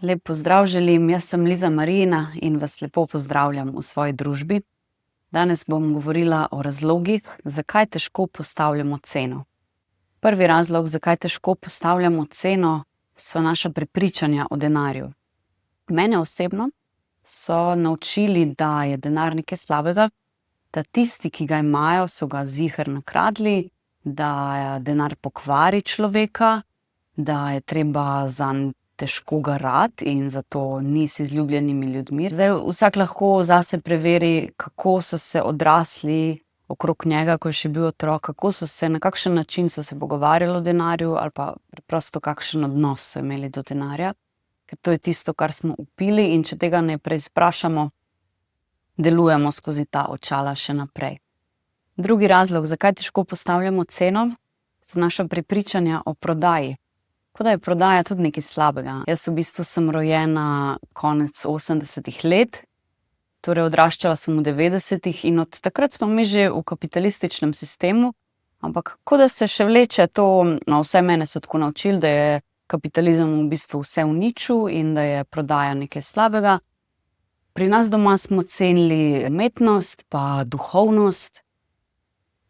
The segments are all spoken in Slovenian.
Lep pozdrav želim, jaz sem Liza Marina in vas lepo pozdravljam v svoji družbi. Danes bom govorila o razlogih, zakaj težko postavljamo ceno. Prvi razlog, zakaj težko postavljamo ceno, so naša prepričanja o denarju. Mene osebno so naučili, da je denar nekaj slabega, da tisti, ki ga imajo, so ga ziher nakradli, da denar pokvari človeka, da je treba zanj težko garati in zato ni z izljubljenimi ljudmi. Zdaj, vsak lahko zase preveri, kako so se odrasli okrog njega, ko je še bil otrok, na kakšen način so se pogovarjali o denarju ali pa preprosto kakšen odnos so imeli do denarja. Ker to je tisto, kar smo vpili, in če tega ne preizprašamo, delujemo skozi ta očala še naprej. Drugi razlog, zakaj težko postavljamo ceno, so naša prepričanja o prodaji. Kot da je prodaja tudi nekaj slabega. Jaz v bistvu sem rojena konec 80. let, torej odraščala sem v 90. in od takrat smo mi že v kapitalističnem sistemu, ampak kot da se še vleče to, vsaj mene so tako naučili, da je kapitalizem v bistvu vse uničil in da je prodaja nekaj slabega. Pri nas doma smo cenili umetnost pa duhovnost,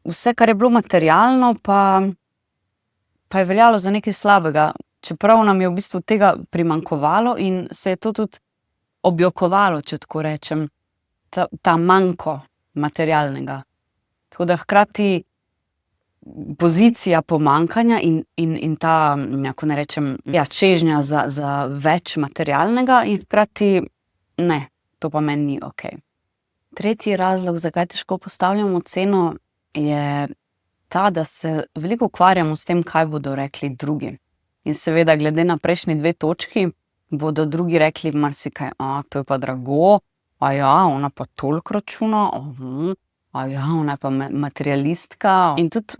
vse, kar je bilo materialno, pa je veljalo za nekaj slabega, čeprav nam je v bistvu tega primanjkovalo in se je to tudi objokovalo, če tako rečem, ta manko materialnega. Tako da hkrati pozicija pomanjkanja in ta, kako ne rečem, čežnja za več materialnega in hkrati ne, to pa meni ni okej. Tretji razlog, zakaj težko postavljamo ceno, je ta, da se veliko ukvarjamo s tem, kaj bodo rekli drugi. In seveda, glede na prejšnji 2 točki, bodo drugi rekli marsikaj, to je pa drago, ona pa toliko računa, ona je pa materialistka. In tudi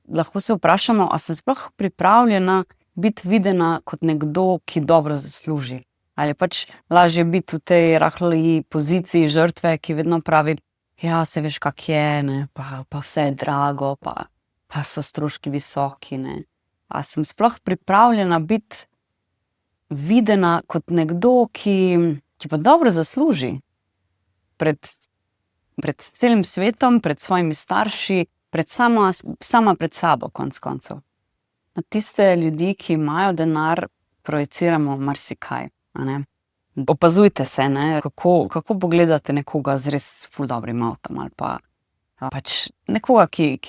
lahko se vprašamo, a sem sploh pripravljena biti videna kot nekdo, ki dobro zasluži. Ali pač lažje biti v tej rahli poziciji žrtve, ki vedno pravi, se veš, kak je, ne, pa vse je drago, pa so stroški visoki, ne. A sem sploh pripravljena biti videna kot nekdo, ki pa dobro zasluži pred celim svetom, pred svojimi starši, sama pred sabo, konec koncev. Na tiste ljudi, ki imajo denar, projiciramo marsikaj, a ne. Opazujte se, ne, kako pogledate nekoga z res ful dobrim avtom ali pa pač nekoga, ki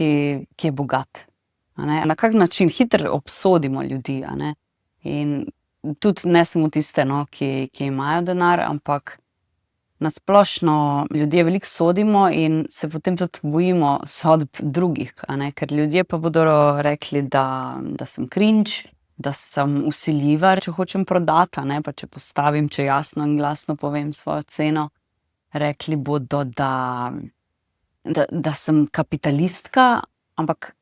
je bogat, a ne. Na kak način hitro obsodimo ljudi, a ne. In tudi ne samo tiste, ki imajo denar, ampak na splošno ljudje veliko sodimo in se potem tudi bojimo sodb drugih, a ne, ker ljudje pa bodo rekli, da sem cringe, da sem vsiljiva, če hočem prodati, a ne, pa če postavim, če jasno in glasno povem svojo ceno. Rekli bodo, da sem kapitalistka, ampak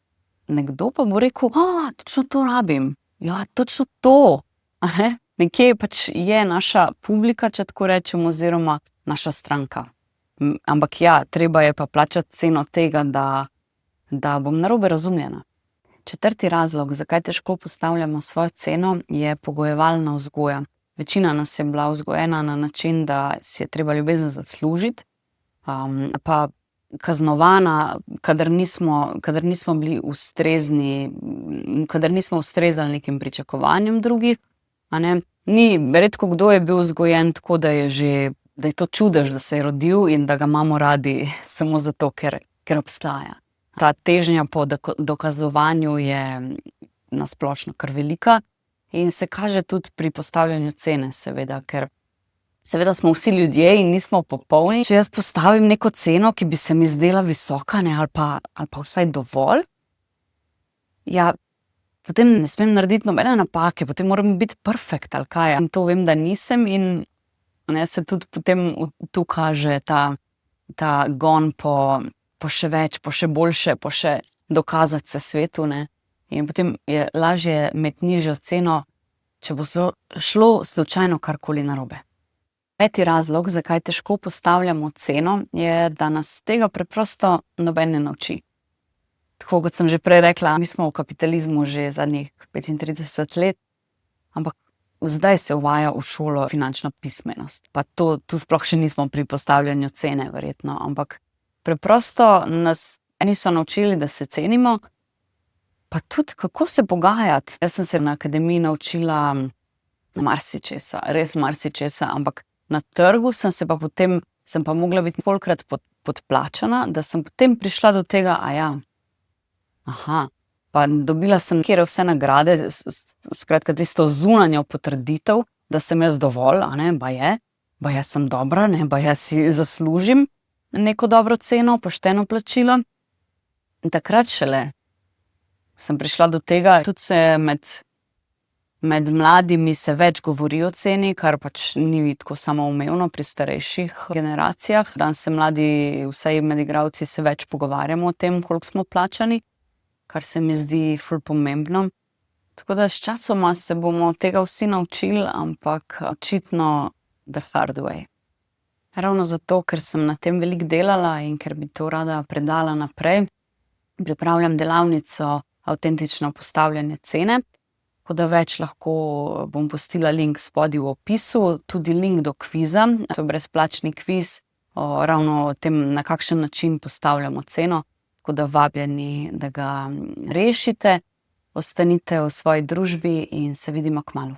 nekdo pa bo rekel, točno to rabim, točno to, a ne. Nekje pač je naša publika, če tako rečem, oziroma naša stranka. Ampak treba je pa plačati ceno tega, da bom narobe razumljena. Četrti razlog, zakaj težko postavljamo svojo ceno, je pogojevalna vzgoja. Večina nas je bila vzgojena na način, da si je treba ljubezen zaslužiti, pa kaznovana, kadar nismo bili ustrezni, kadar nismo ustrezali nekim pričakovanjem drugih, a ne. Redko kdo je bil vzgojen tako, da je to čudež, da se je rodil in da ga imamo radi samo zato, ker obstaja. Ta težnja po dokazovanju je na splošno kar velika in se kaže tudi pri postavljanju cene, seveda, ker seveda smo vsi ljudje in nismo popolni. Če jaz postavim neko ceno, ki bi se mi zdela visoka, ne, ali pa vsaj dovolj, potem ne smem narediti nobene napake, potem moram biti perfekt, ali kaj. In to vem, da nisem, in se tudi potem tu kaže ta gon po še več, po še boljše, po še dokazati se svetu, ne. In potem je lažje imeti nižjo ceno, če bo šlo slučajno karkoli narobe. Peti razlog, zakaj težko postavljamo ceno, je, da nas tega preprosto noben ne nauči. Tako kot sem že prej rekla, mi smo v kapitalizmu že zadnjih 35 let, ampak zdaj se uvaja v šolo finančna pismenost. Pa tu sploh še nismo pri postavljanju cene, verjetno, ampak preprosto nas eni so naučili, da se cenimo, pa tudi kako se pogajati. Jaz sem se na akademiji naučila marsičesa, res marsičesa, ampak na trgu sem pa mogla biti kolikrat podplačana, da sem potem prišla do tega, pa dobila sem kjer vse nagrade, skratka tisto zunanjo potrditev, da sem jaz dovolj, baje sem dobra, baje si zaslužim neko dobro ceno, pošteno plačilo. In takrat šele sem prišla do tega, tudi se med mladimi se več govori o ceni, kar pač ni tako samoumevno pri starejših generacijah. Danes se mladi, vsaj med igralci, se več pogovarjamo o tem, koliko smo plačani, kar se mi zdi ful pomembno. Tako da sčasoma se bomo tega vsi naučili, ampak očitno the hard way. Ravno zato, ker sem na tem veliko delala in ker bi to rada predala naprej, pripravljam delavnico Avtentično postavljanje cene. Tako da več lahko bom pustila link spodaj v opisu, tudi link do kviza. To je brezplačni kviz ravno o tem, na kakšen način postavljamo ceno. Tako da vabljeni, da ga rešite, ostanite v svoji družbi in se vidimo kmalu.